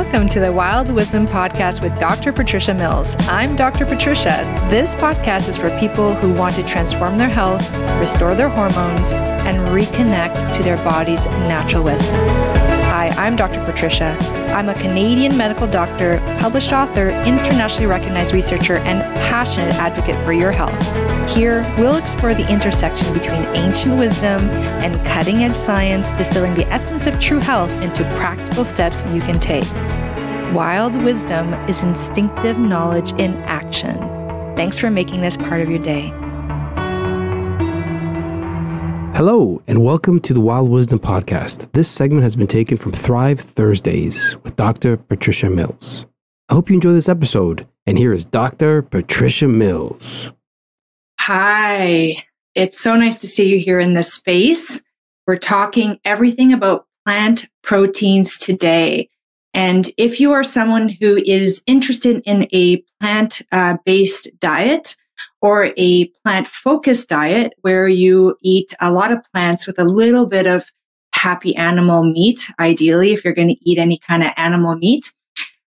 Welcome to the Wild Wisdom Podcast with Dr. Patricia Mills. I'm Dr. Patricia. This podcast is for people who want to transform their health, restore their hormones, and reconnect to their body's natural wisdom. Hi, I'm Dr. Patricia. I'm a Canadian medical doctor, published author, internationally recognized researcher, and passionate advocate for your health. Here, we'll explore the intersection between ancient wisdom and cutting-edge science, distilling the essence of true health into practical steps you can take. Wild wisdom is instinctive knowledge in action. Thanks for making this part of your day. Hello, and welcome to the Wild Wisdom Podcast. This segment has been taken from Thrive Thursdays with Dr. Patricia Mills. I hope you enjoy this episode, and here is Dr. Patricia Mills. Hi, it's so nice to see you here in this space. We're talking everything about plant proteins today. And if you are someone who is interested in a plant-based diet or a plant-focused diet where you eat a lot of plants with a little bit of happy animal meat, ideally, if you're going to eat any kind of animal meat,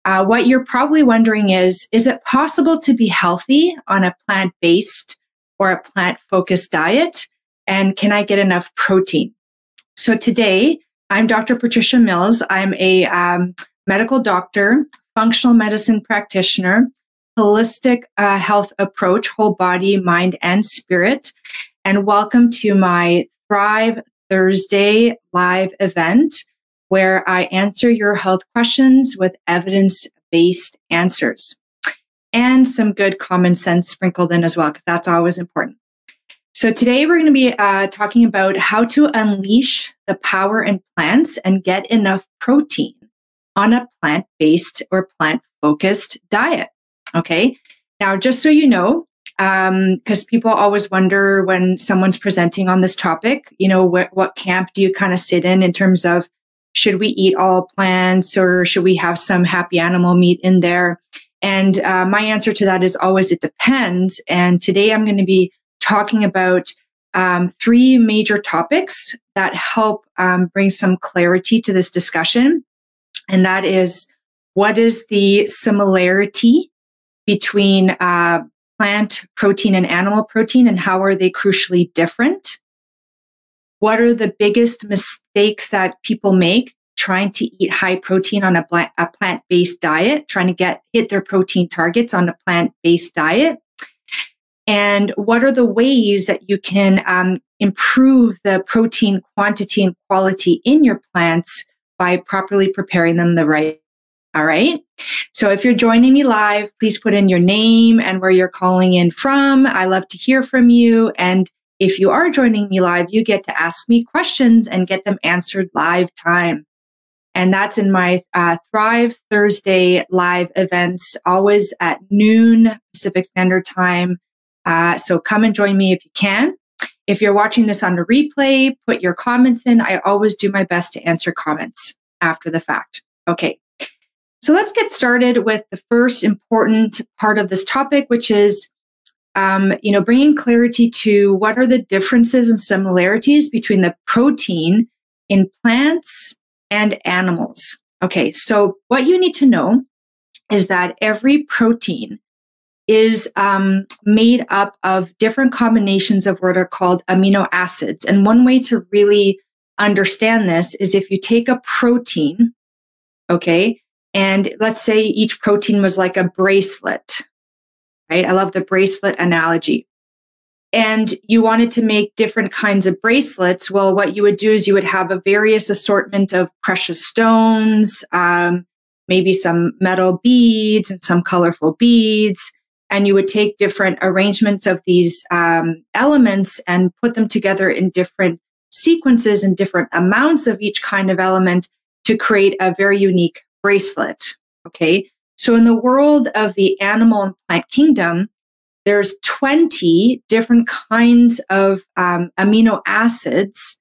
what you're probably wondering is it possible to be healthy on a plant-based or a plant-focused diet? And can I get enough protein? So today, I'm Dr. Patricia Mills. I'm a medical doctor, functional medicine practitioner, holistic health approach, whole body, mind, and spirit. And welcome to my Thrive Thursday live event, where I answer your health questions with evidence-based answers. And some good common sense sprinkled in as well, because that's always important. So today we're going to be talking about how to unleash the power in plants and get enough protein on a plant-based or plant-focused diet. Okay. Now, just so you know, because people always wonder when someone's presenting on this topic, you know, what camp do you kind of sit in terms of should we eat all plants or should we have some happy animal meat in there? And my answer to that is always it depends. And today I'm going to be talking about three major topics that help bring some clarity to this discussion. And that is, what is the similarity between plant protein and animal protein, and how are they crucially different? What are the biggest mistakes that people make trying to eat high protein on a plant-based diet, trying to hit their protein targets on a plant-based diet? And what are the ways that you can improve the protein quantity and quality in your plants by properly preparing them the right? All right. So if you're joining me live, please put in your name and where you're calling in from. I love to hear from you. And if you are joining me live, you get to ask me questions and get them answered live time. And that's in my Thrive Thursday live events, always at noon Pacific Standard Time. So come and join me if you can. If you're watching this on the replay, put your comments in. I always do my best to answer comments after the fact. Okay. So let's get started with the first important part of this topic, which is, bringing clarity to what are the differences and similarities between the protein in plants and animals. Okay, so what you need to know is that every protein is made up of different combinations of what are called amino acids. And one way to really understand this is if you take a protein, okay, and let's say each protein was like a bracelet, right? I love the bracelet analogy. And you wanted to make different kinds of bracelets. Well, what you would do is you would have a various assortment of precious stones, maybe some metal beads and some colorful beads. And you would take different arrangements of these elements and put them together in different sequences and different amounts of each kind of element to create a very unique bracelet. Okay. So in the world of the animal and plant kingdom, there's 20 different kinds of amino acids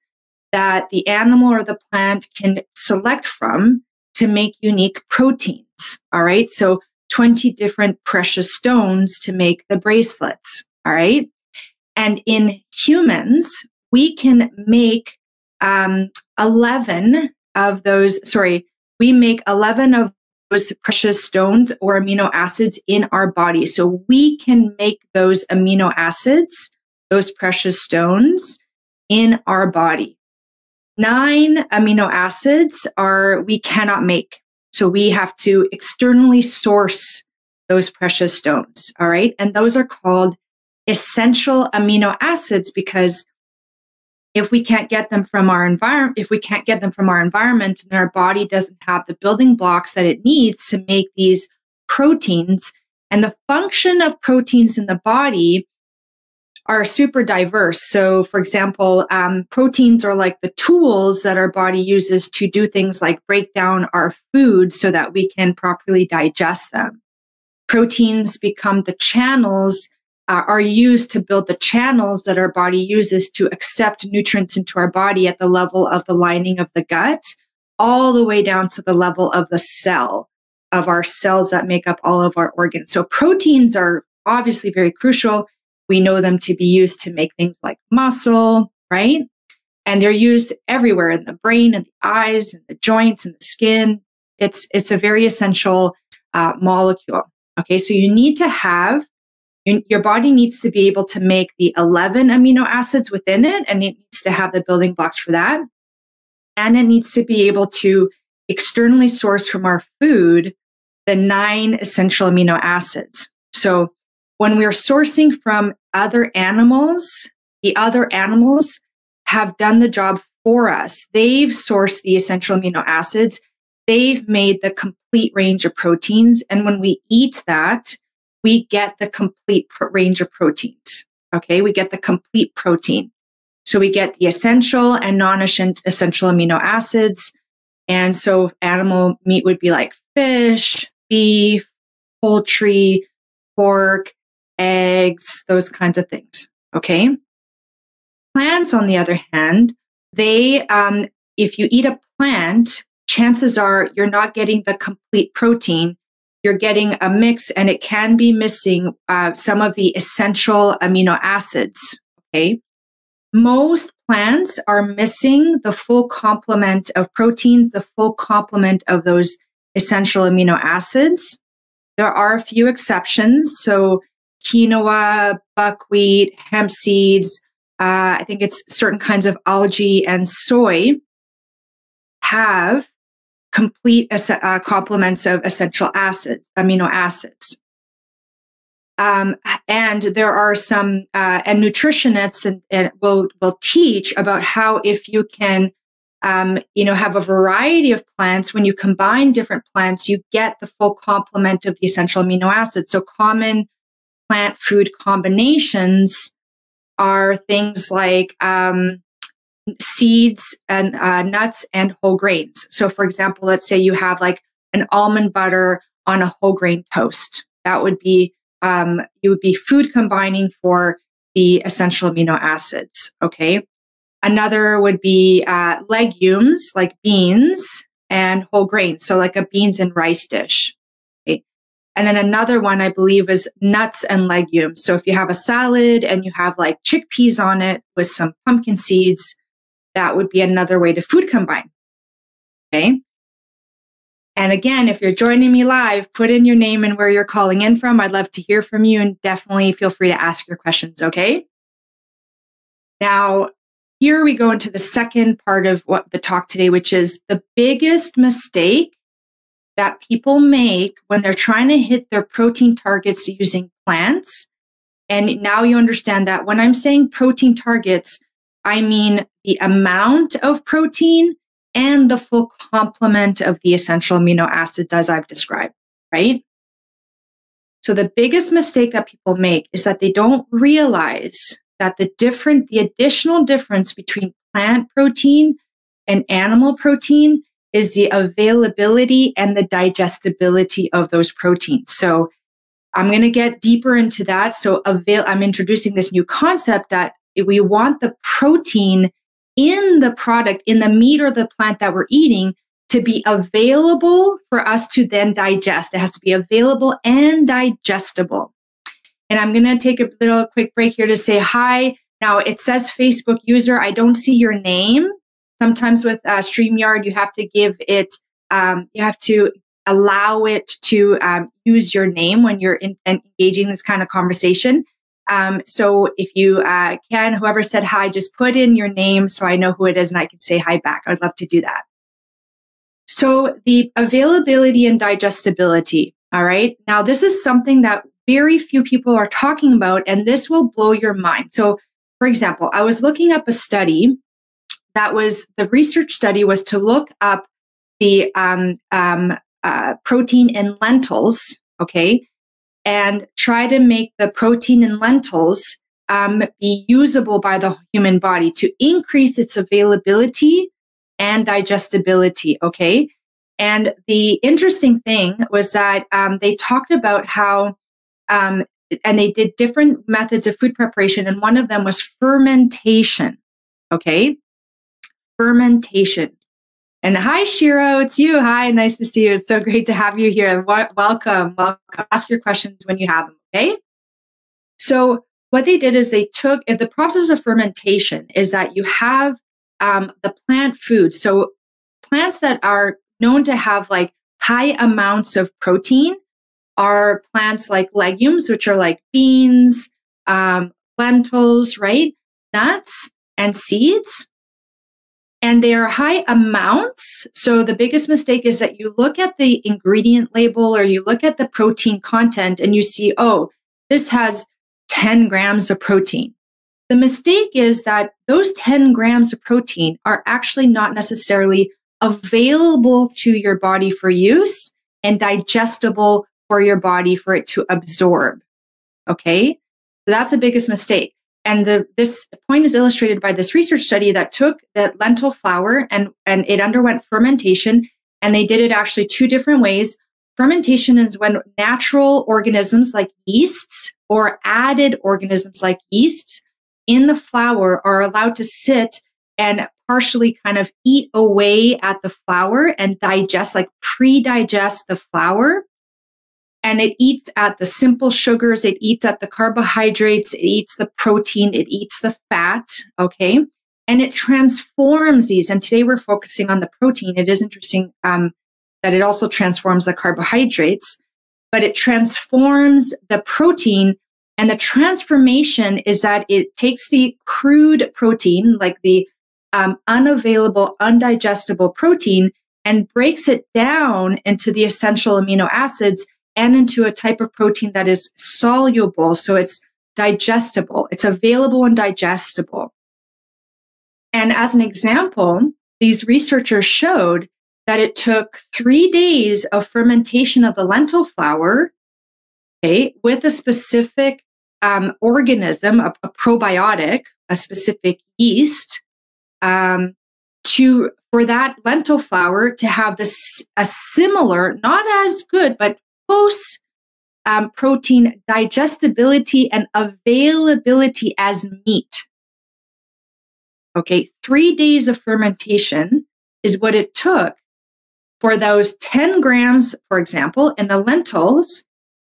that the animal or the plant can select from to make unique proteins. All right. So 20 different precious stones to make the bracelets. All right. And in humans, we can make 11 of those, we make 11 of those precious stones or amino acids in our body. So we can make those amino acids, those precious stones in our body. 9 amino acids we cannot make. So we have to externally source those precious stones. All right. And those are called essential amino acids because if we can't get them from our environment, then our body doesn't have the building blocks that it needs to make these proteins. And the function of proteins in the body are super diverse. So, for example, proteins are like the tools that our body uses to do things like break down our food so that we can properly digest them. Proteins become the channels, are used to build the channels that our body uses to accept nutrients into our body at the level of the lining of the gut, all the way down to the level of the cell, of our cells that make up all of our organs. So proteins are obviously very crucial. We know them to be used to make things like muscle, right? And they're used everywhere in the brain and the eyes and the joints and the skin. It's a very essential molecule. Okay, so you need to have, your body needs to be able to make the 11 amino acids within it, and it needs to have the building blocks for that. And it needs to be able to externally source from our food the 9 essential amino acids. So when we're sourcing from other animals, the other animals have done the job for us. They've sourced the essential amino acids. They've made the complete range of proteins. And when we eat that, we get the complete range of proteins. Okay, we get the complete protein. So we get the essential and non-essential amino acids. And so animal meat would be like fish, beef, poultry, pork, eggs, those kinds of things. Okay. Plants, on the other hand, they, if you eat a plant, chances are you're not getting the complete protein. You're getting a mix, and it can be missing some of the essential amino acids. Okay. Most plants are missing the full complement of proteins, the full complement of those essential amino acids. There are a few exceptions. So quinoa, buckwheat, hemp seeds, I think it's certain kinds of algae and soy have complete complements of essential acids, amino acids. And there are some, and nutritionists and will teach about how if you can, have a variety of plants, when you combine different plants, you get the full complement of the essential amino acids. So common plant food combinations are things like seeds and nuts and whole grains. So for example, let's say you have like an almond butter on a whole grain toast. That would be, you would be food combining for the essential amino acids. Okay. Another would be legumes like beans and whole grains. So like a beans and rice dish. Okay. And then another one I believe is nuts and legumes. So if you have a salad and you have like chickpeas on it with some pumpkin seeds, that would be another way to food combine. Okay. And again, if you're joining me live, put in your name and where you're calling in from. I'd love to hear from you, and definitely feel free to ask your questions. Okay. Now, here we go into the second part of what the talk today, which is the biggest mistake that people make when they're trying to hit their protein targets using plants. And now you understand that when I'm saying protein targets, I mean the amount of protein and the full complement of the essential amino acids as I've described, right? So the biggest mistake that people make is that they don't realize that the additional difference between plant protein and animal protein is the availability and the digestibility of those proteins. So I'm going to get deeper into that. So I'm introducing this new concept that we want the protein in the product, in the meat or the plant that we're eating, to be available for us to then digest. It has to be available and digestible. And I'm going to take a little quick break here to say hi. Now it says Facebook user. I don't see your name. Sometimes with StreamYard, you have to give it, you have to allow it to use your name when you're engaging this kind of conversation. So if you can, whoever said hi, just put in your name so I know who it is and I can say hi back. I'd love to do that. So the availability and digestibility. All right. Now, this is something that very few people are talking about, and this will blow your mind. So, for example, I was looking up a study the research study was to look up the protein in lentils, okay, and try to make the protein in lentils be usable by the human body to increase its availability and digestibility, okay? And the interesting thing was that they talked about how, and they did different methods of food preparation, and one of them was fermentation, okay? Fermentation. And hi, Shiro, it's you. Hi, nice to see you. It's so great to have you here. Welcome. Ask your questions when you have them, okay? So what they did is if the process of fermentation is that you have the plant food. So plants that are known to have like high amounts of protein are plants like legumes, which are like beans, lentils, right? Nuts and seeds. And they are high amounts. So the biggest mistake is that you look at the ingredient label or you look at the protein content and you see, oh, this has 10 grams of protein. The mistake is that those 10 grams of protein are actually not necessarily available to your body for use and digestible for your body for it to absorb. Okay? So that's the biggest mistake. And this point is illustrated by this research study that took that lentil flour and it underwent fermentation, and they did it actually two different ways. Fermentation is when natural organisms like yeasts or added organisms like yeasts in the flour are allowed to sit and partially kind of eat away at the flour and digest, like pre-digest the flour. And it eats at the simple sugars, it eats at the carbohydrates, it eats the protein, it eats the fat, okay? And it transforms these. And today we're focusing on the protein. It is interesting that it also transforms the carbohydrates, but it transforms the protein. And the transformation is that it takes the crude protein, like the unavailable, undigestible protein, and breaks it down into the essential amino acids and into a type of protein that is soluble, so it's digestible. It's available and digestible. And as an example, these researchers showed that it took 3 days of fermentation of the lentil flour, okay, with a specific organism, a probiotic, a specific yeast, for that lentil flour to have a similar, not as good, but close protein digestibility and availability as meat. Okay, 3 days of fermentation is what it took for those 10 grams, for example, in the lentils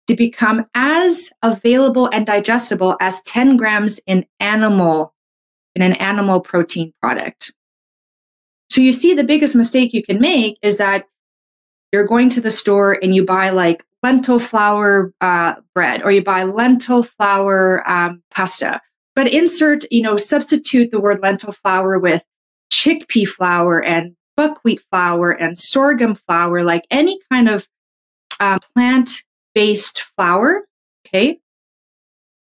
to become as available and digestible as 10 grams in an animal protein product. So you see, the biggest mistake you can make is that you're going to the store and you buy like lentil flour bread, or you buy lentil flour pasta, but substitute the word lentil flour with chickpea flour and buckwheat flour and sorghum flour, like any kind of plant-based flour, okay,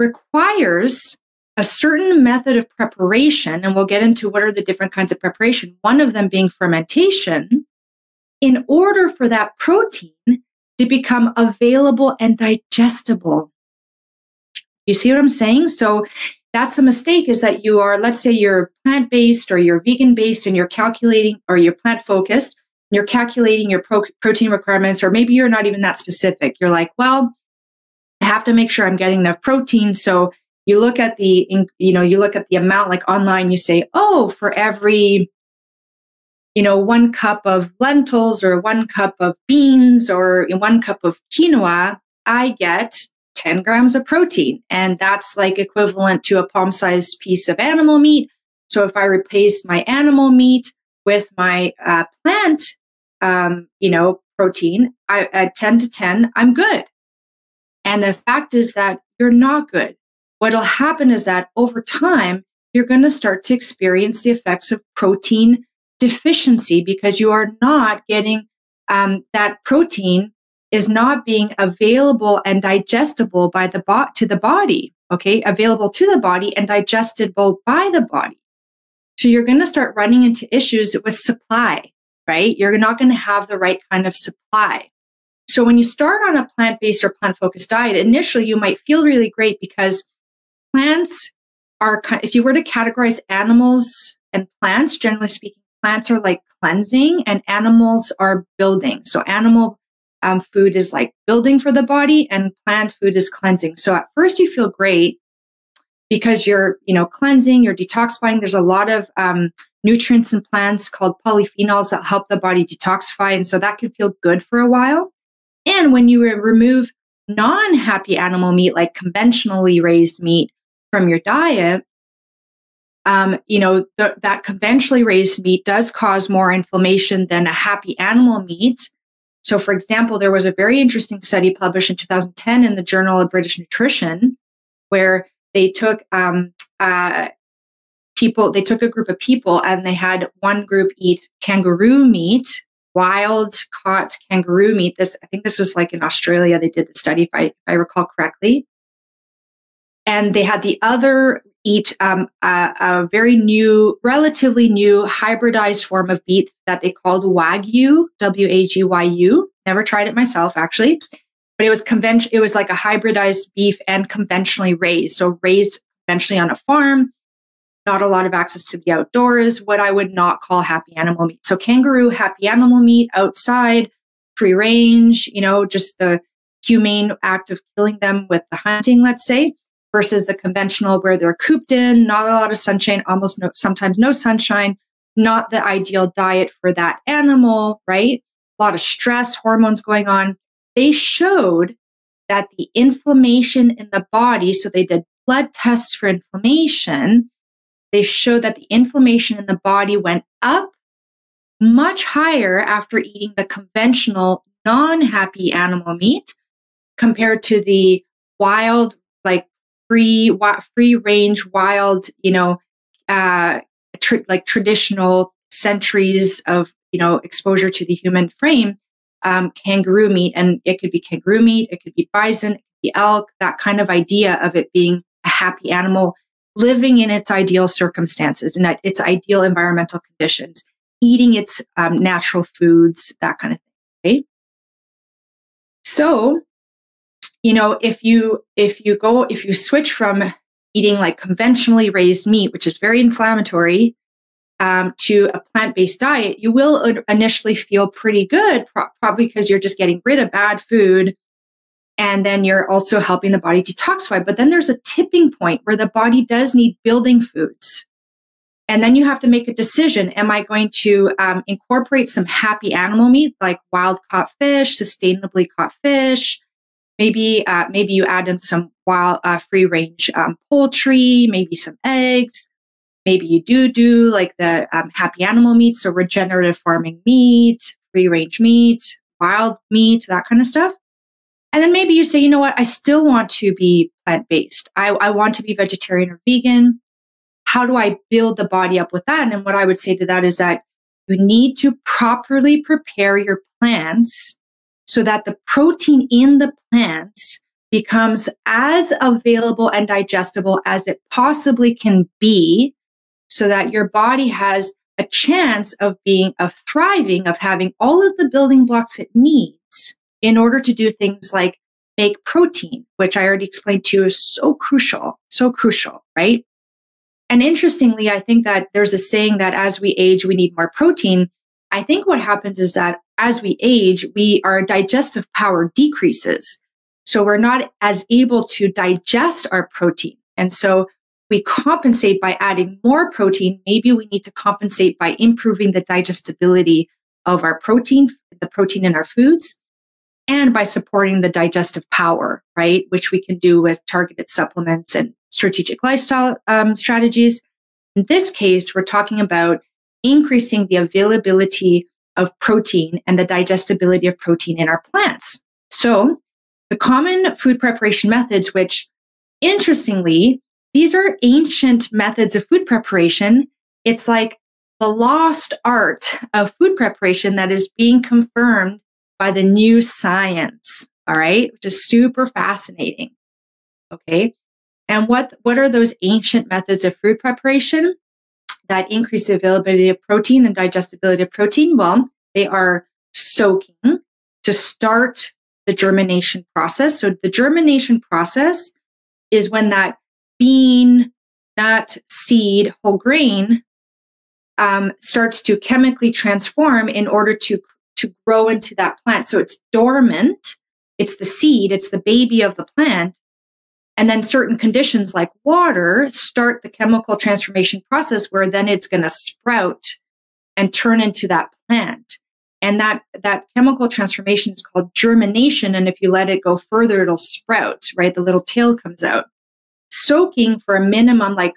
requires a certain method of preparation, and we'll get into what are the different kinds of preparation, one of them being fermentation, in order for that protein to become available and digestible. You see what I'm saying? So that's a mistake, is that you are, let's say you're plant-based or you're vegan-based and you're calculating, or you're plant-focused, and you're calculating your protein requirements, or maybe you're not even that specific. You're like, well, I have to make sure I'm getting enough protein. So you look at the amount, like online, you say, oh, for every 1 cup of lentils or 1 cup of beans or 1 cup of quinoa, I get 10 grams of protein. And that's like equivalent to a palm-sized piece of animal meat. So if I replace my animal meat with my plant, protein, at 10 to 10, I'm good. And the fact is that you're not good. What'll happen is that over time, you're going to start to experience the effects of protein deficiency because you are not getting that protein is not being available and digestible by to the body, okay? Available to the body and digestible by the body. So you're going to start running into issues with supply, right? You're not going to have the right kind of supply. So when you start on a plant-based or plant-focused diet, initially you might feel really great because plants are, if you were to categorize animals and plants, generally speaking, plants are like cleansing and animals are building. So animal food is like building for the body and plant food is cleansing. So at first you feel great because you're, cleansing, you're detoxifying. There's a lot of nutrients in plants called polyphenols that help the body detoxify. And so that can feel good for a while. And when you remove non-happy animal meat, like conventionally raised meat from your diet, that conventionally raised meat does cause more inflammation than a happy animal meat. So, for example, there was a very interesting study published in 2010 in the Journal of British Nutrition, where they took a group of people and they had one group eat kangaroo meat, wild caught kangaroo meat. I think this was like in Australia. They did the study, if I recall correctly. And they had the other eat a very new, relatively new hybridized form of beef that they called Wagyu, W-A-G-Y-U. Never tried it myself, actually. But it was it was like a hybridized beef and conventionally raised. So raised conventionally on a farm, not a lot of access to the outdoors, what I would not call happy animal meat. So kangaroo, happy animal meat, outside, free range, just the humane act of killing them with the hunting, let's say, versus the conventional where they're cooped in, not a lot of sunshine, sometimes no sunshine, not the ideal diet for that animal, right? A lot of stress, hormones going on. They showed that the inflammation in the body, so they did blood tests for inflammation, they showed that the inflammation in the body went up much higher after eating the conventional non-happy animal meat compared to the wild, like free range wild, traditional centuries of, exposure to the human frame, kangaroo meat. And it could be kangaroo meat, it could be bison, it could be elk, that kind of idea of it being a happy animal living in its ideal circumstances and its ideal environmental conditions, eating its natural foods, that kind of thing. Okay? So, if you switch from eating like conventionally raised meat, which is very inflammatory, to a plant-based diet, you will initially feel pretty good, probably because you're just getting rid of bad food. And then you're also helping the body detoxify. But then there's a tipping point where the body does need building foods. And then you have to make a decision. Am I going to incorporate some happy animal meat, like wild caught fish, sustainably caught fish? Maybe you add in some wild free range poultry, maybe some eggs. Maybe you do like the happy animal meat, so regenerative farming meat, free range meat, wild meat, that kind of stuff. And then maybe you say, you know what, I still want to be plant-based. I want to be vegetarian or vegan. How do I build the body up with that? And what I would say to that is that you need to properly prepare your plants so that the protein in the plants becomes as available and digestible as it possibly can be, so that your body has a chance of thriving, of having all of the building blocks it needs in order to do things like make protein, which I already explained to you is so crucial, right? And interestingly, I think that there's a saying that as we age, we need more protein. I think what happens is that as we age, our digestive power decreases. So we're not as able to digest our protein. And so we compensate by adding more protein. Maybe we need to compensate by improving the digestibility of our protein, the protein in our foods, and by supporting the digestive power, right? Which we can do with targeted supplements and strategic lifestyle strategies. In this case, we're talking about increasing the availability of protein and the digestibility of protein in our plants. So the common food preparation methods, which interestingly, these are ancient methods of food preparation. It's like the lost art of food preparation that is being confirmed by the new science, all right, which is super fascinating, okay? And what are those ancient methods of food preparation that increase the availability of protein and digestibility of protein? Well, they are soaking to start the germination process. So the germination process is when that bean, nut, seed, whole grain starts to chemically transform in order to grow into that plant. So it's dormant, it's the seed, it's the baby of the plant. And then certain conditions like water start the chemical transformation process where then it's going to sprout and turn into that plant. And that chemical transformation is called germination. And if you let it go further, it'll sprout, right? The little tail comes out. Soaking for a minimum, like,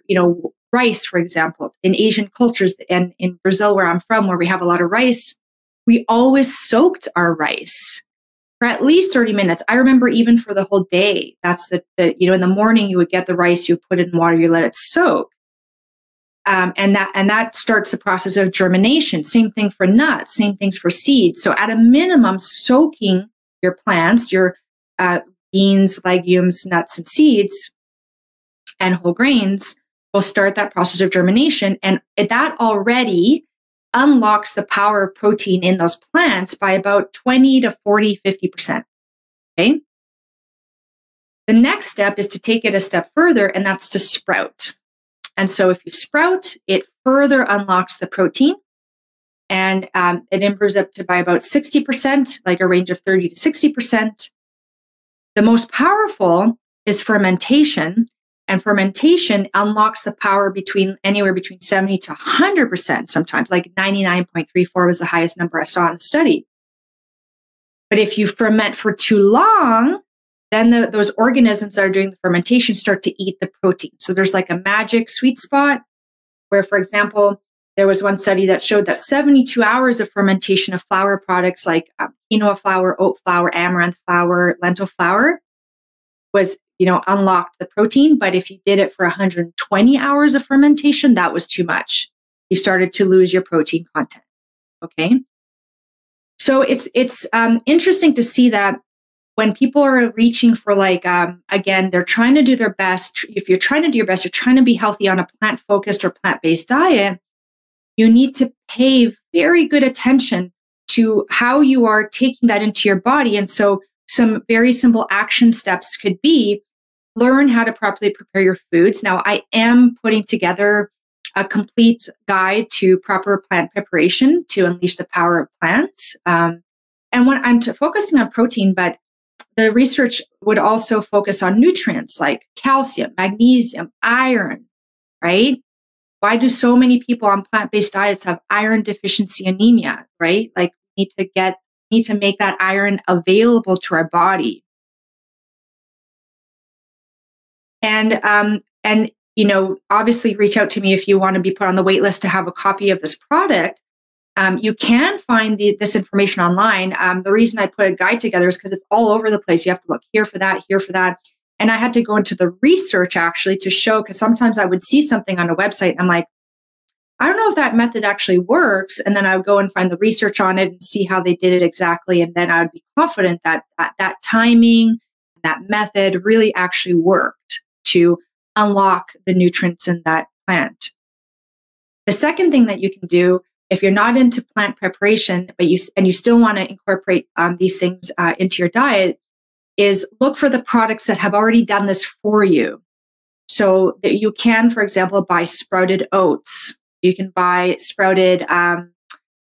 rice, for example, in Asian cultures and in Brazil, where I'm from, where we have a lot of rice, we always soaked our rice for at least 30 minutes. I remember even for the whole day. That's in the morning, you would get the rice, you put it in water, you let it soak. And that starts the process of germination. Same thing for nuts, same things for seeds. So at a minimum, soaking your plants, your beans, legumes, nuts, and seeds, and whole grains will start that process of germination. And that already unlocks the power of protein in those plants by about 20 to 40, 50%. Okay. The next step is to take it a step further, and that's to sprout. And so if you sprout, it further unlocks the protein, and it improves up to by about 60%, like a range of 30 to 60%. The most powerful is fermentation, and fermentation unlocks the power anywhere between 70 to 100%, sometimes like 99.34 was the highest number I saw in the study. But if you ferment for too long, then those organisms that are doing the fermentation start to eat the protein. So there's like a magic sweet spot where, for example, there was one study that showed that 72 hours of fermentation of flour products like quinoa flour, oat flour, amaranth flour, lentil flour was, unlocked the protein. But if you did it for 120 hours of fermentation, that was too much. You started to lose your protein content. Okay. So it's interesting to see that when people are reaching for again, they're trying to do their best. If you're trying to do your best, you're trying to be healthy on a plant-focused or plant-based diet, you need to pay very good attention to how you are taking that into your body. And so some very simple action steps could be learn how to properly prepare your foods. Now, I am putting together a complete guide to proper plant preparation to unleash the power of plants. And when I'm focusing on protein, but the research would also focus on nutrients like calcium, magnesium, iron, right? Why do so many people on plant-based diets have iron deficiency anemia, right? Like we need to make that iron available to our body. And obviously reach out to me if you want to be put on the wait list to have a copy of this product. You can find this information online. The reason I put a guide together is because it's all over the place. You have to look here for that, here for that. And I had to go into the research actually to show, because sometimes I would see something on a website and I'm like, I don't know if that method actually works. And then I would go and find the research on it and see how they did it exactly. And then I would be confident that that timing, that method really actually worked to unlock the nutrients in that plant. The second thing that you can do, if you're not into plant preparation, but you still want to incorporate these things into your diet, is look for the products that have already done this for you. So that you can, for example, buy sprouted oats. You can buy sprouted,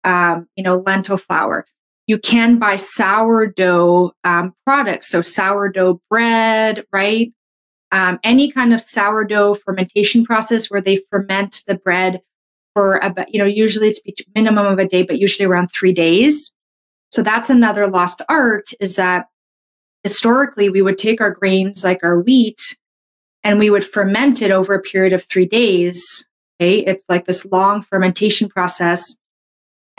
lentil flour. You can buy sourdough products, so sourdough bread, right? Any kind of sourdough fermentation process where they ferment the bread for about, usually it's minimum of a day, but usually around 3 days. So that's another lost art, is that historically we would take our grains like our wheat and we would ferment it over a period of 3 days. Okay, it's like this long fermentation process.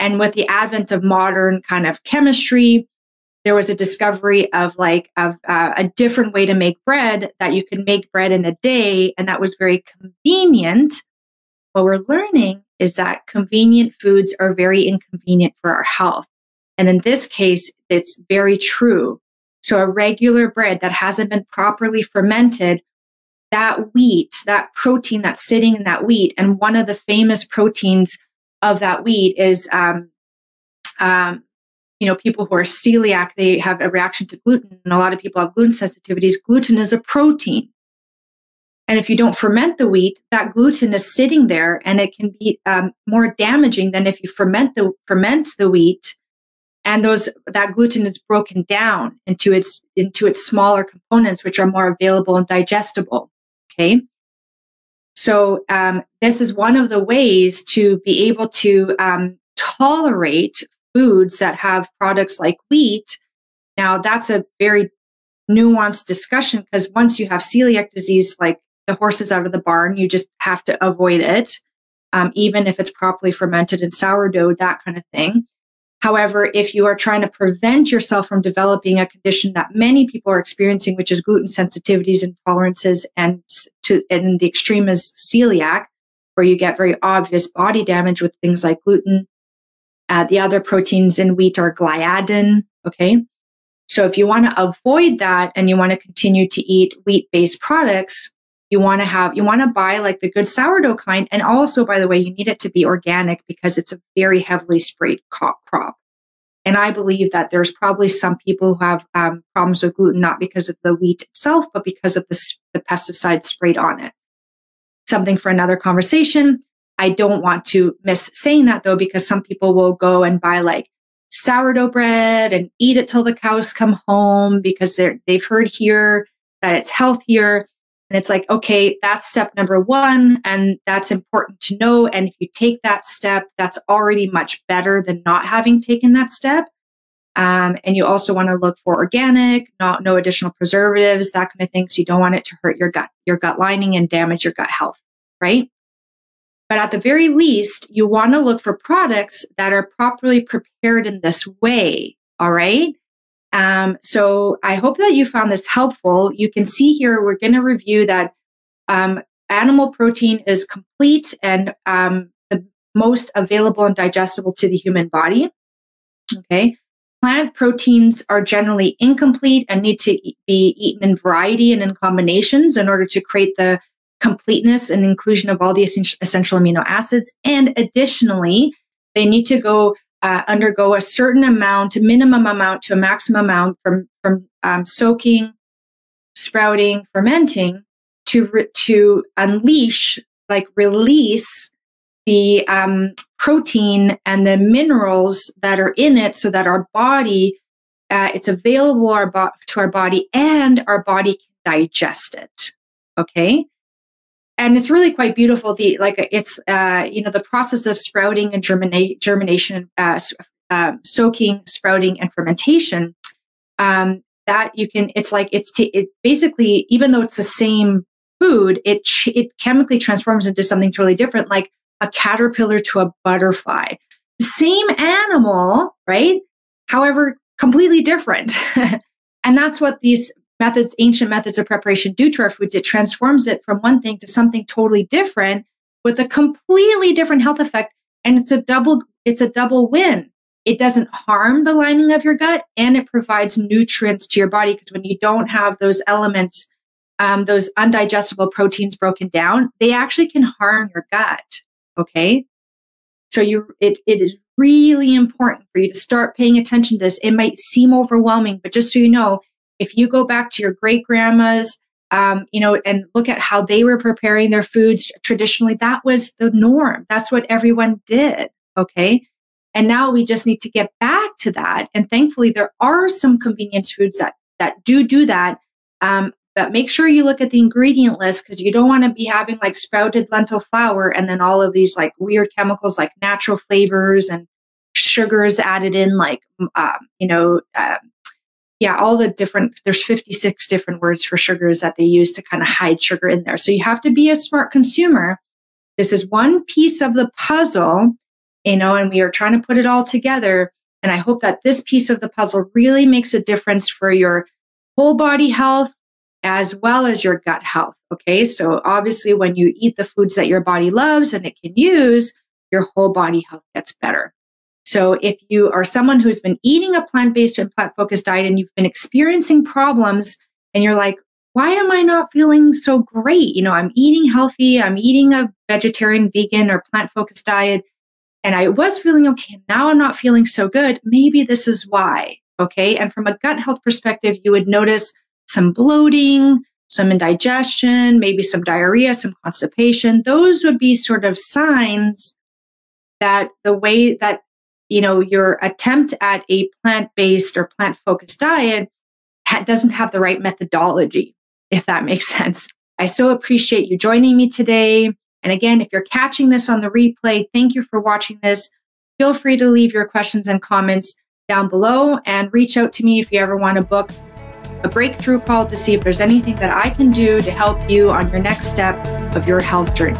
And with the advent of modern kind of chemistry, there was a discovery of a different way to make bread, that you could make bread in a day, and that was very convenient. What we're learning is that convenient foods are very inconvenient for our health. And in this case, it's very true. So a regular bread that hasn't been properly fermented, that wheat, that protein that's sitting in that wheat, and one of the famous proteins of that wheat is, people who are celiac, they have a reaction to gluten, and a lot of people have gluten sensitivities. Gluten is a protein. And if you don't ferment the wheat, that gluten is sitting there, and it can be more damaging than if you ferment the wheat, and that gluten is broken down into its smaller components, which are more available and digestible. Okay, so this is one of the ways to be able to tolerate foods that have products like wheat. Now, that's a very nuanced discussion, because once you have celiac disease, like the horse is out of the barn, you just have to avoid it, even if it's properly fermented in sourdough, that kind of thing. However, if you are trying to prevent yourself from developing a condition that many people are experiencing, which is gluten sensitivities, intolerances, and the extreme is celiac, where you get very obvious body damage with things like gluten. The other proteins in wheat are gliadin. Okay. So if you want to avoid that and you want to continue to eat wheat-based products, you want to buy like the good sourdough kind. And also, by the way, you need it to be organic, because it's a very heavily sprayed crop. And I believe that there's probably some people who have problems with gluten, not because of the wheat itself, but because of the pesticides sprayed on it. Something for another conversation. I don't want to miss saying that, though, because some people will go and buy like sourdough bread and eat it till the cows come home, because they've heard here that it's healthier. And it's like, okay, that's step number one, and that's important to know. And if you take that step, that's already much better than not having taken that step. And you also want to look for organic, no additional preservatives, that kind of thing. So you don't want it to hurt your gut lining and damage your gut health, right? But at the very least, you want to look for products that are properly prepared in this way, all right? So I hope that you found this helpful. You can see here, we're going to review that animal protein is complete and the most available and digestible to the human body. Okay. Plant proteins are generally incomplete and need to be eaten in variety and in combinations in order to create the completeness and inclusion of all the essential amino acids. And additionally, they need to undergo a certain amount, a minimum amount to a maximum amount from soaking, sprouting, fermenting to unleash, like release the protein and the minerals that are in it, so that our body, it's available to our body, and our body can digest it. Okay. And it's really quite beautiful. The process of sprouting and germination, soaking, sprouting, and fermentation. Basically, even though it's the same food, it chemically transforms into something totally different, like a caterpillar to a butterfly. The same animal, right? However, completely different. And that's what these ancient methods of preparation do to our foods. It transforms it from one thing to something totally different with a completely different health effect. And it's a double win. It doesn't harm the lining of your gut, and it provides nutrients to your body, because when you don't have those elements, those undigestible proteins broken down, they actually can harm your gut. Okay. So it is really important for you to start paying attention to this. It might seem overwhelming, but just so you know, if you go back to your great grandmas, and look at how they were preparing their foods traditionally, that was the norm. That's what everyone did. Okay. And now we just need to get back to that. And thankfully, there are some convenience foods that do that. But make sure you look at the ingredient list, because you don't want to be having like sprouted lentil flour and then all of these like weird chemicals like natural flavors and sugars added in, like, all the different, there's 56 different words for sugars that they use to kind of hide sugar in there. So you have to be a smart consumer. This is one piece of the puzzle and we are trying to put it all together. And I hope that this piece of the puzzle really makes a difference for your whole body health as well as your gut health. Okay. So obviously when you eat the foods that your body loves and it can use, your whole body health gets better. So if you are someone who's been eating a plant-based and plant-focused diet and you've been experiencing problems and you're like, why am I not feeling so great? I'm eating healthy, I'm eating a vegetarian, vegan, or plant-focused diet, and I was feeling okay. Now I'm not feeling so good. Maybe this is why. Okay. And from a gut health perspective, you would notice some bloating, some indigestion, maybe some diarrhea, some constipation. Those would be sort of signs that the way that your attempt at a plant-based or plant-focused diet doesn't have the right methodology, if that makes sense. I so appreciate you joining me today. And again, if you're catching this on the replay, thank you for watching this. Feel free to leave your questions and comments down below and reach out to me if you ever want to book a breakthrough call to see if there's anything that I can do to help you on your next step of your health journey.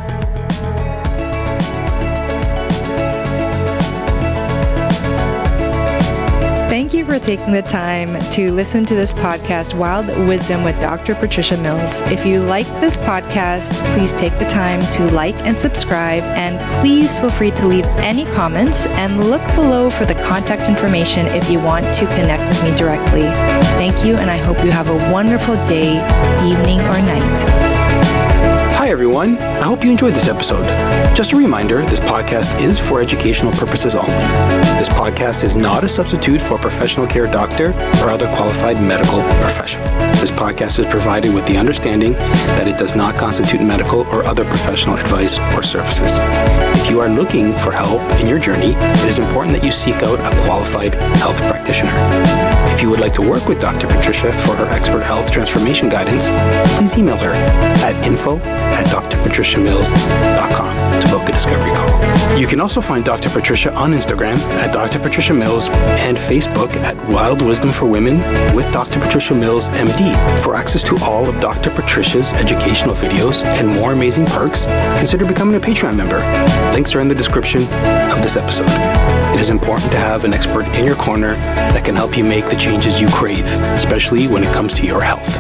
Thank you for taking the time to listen to this podcast, Wild Wisdom with Dr. Patricia Mills. If you like this podcast, please take the time to like and subscribe, and please feel free to leave any comments and look below for the contact information if you want to connect with me directly. Thank you, and I hope you have a wonderful day, evening, or night. Hi everyone, I hope you enjoyed this episode. Just a reminder, this podcast is for educational purposes only. This podcast is not a substitute for a professional care doctor or other qualified medical professional. This podcast is provided with the understanding that it does not constitute medical or other professional advice or services. If you are looking for help in your journey, it is important that you seek out a qualified health practitioner. If you would like to work with Dr. Patricia for her expert health transformation guidance, please email her at info@drpatriciamills.com to book a discovery call. You can also find Dr. Patricia on Instagram at Dr. Patricia Mills and Facebook at Wild Wisdom for Women with Dr. Patricia Mills, MD. For access to all of Dr. Patricia's educational videos and more amazing perks, consider becoming a Patreon member. Links are in the description of this episode. It is important to have an expert in your corner that can help you make the changes you crave, especially when it comes to your health.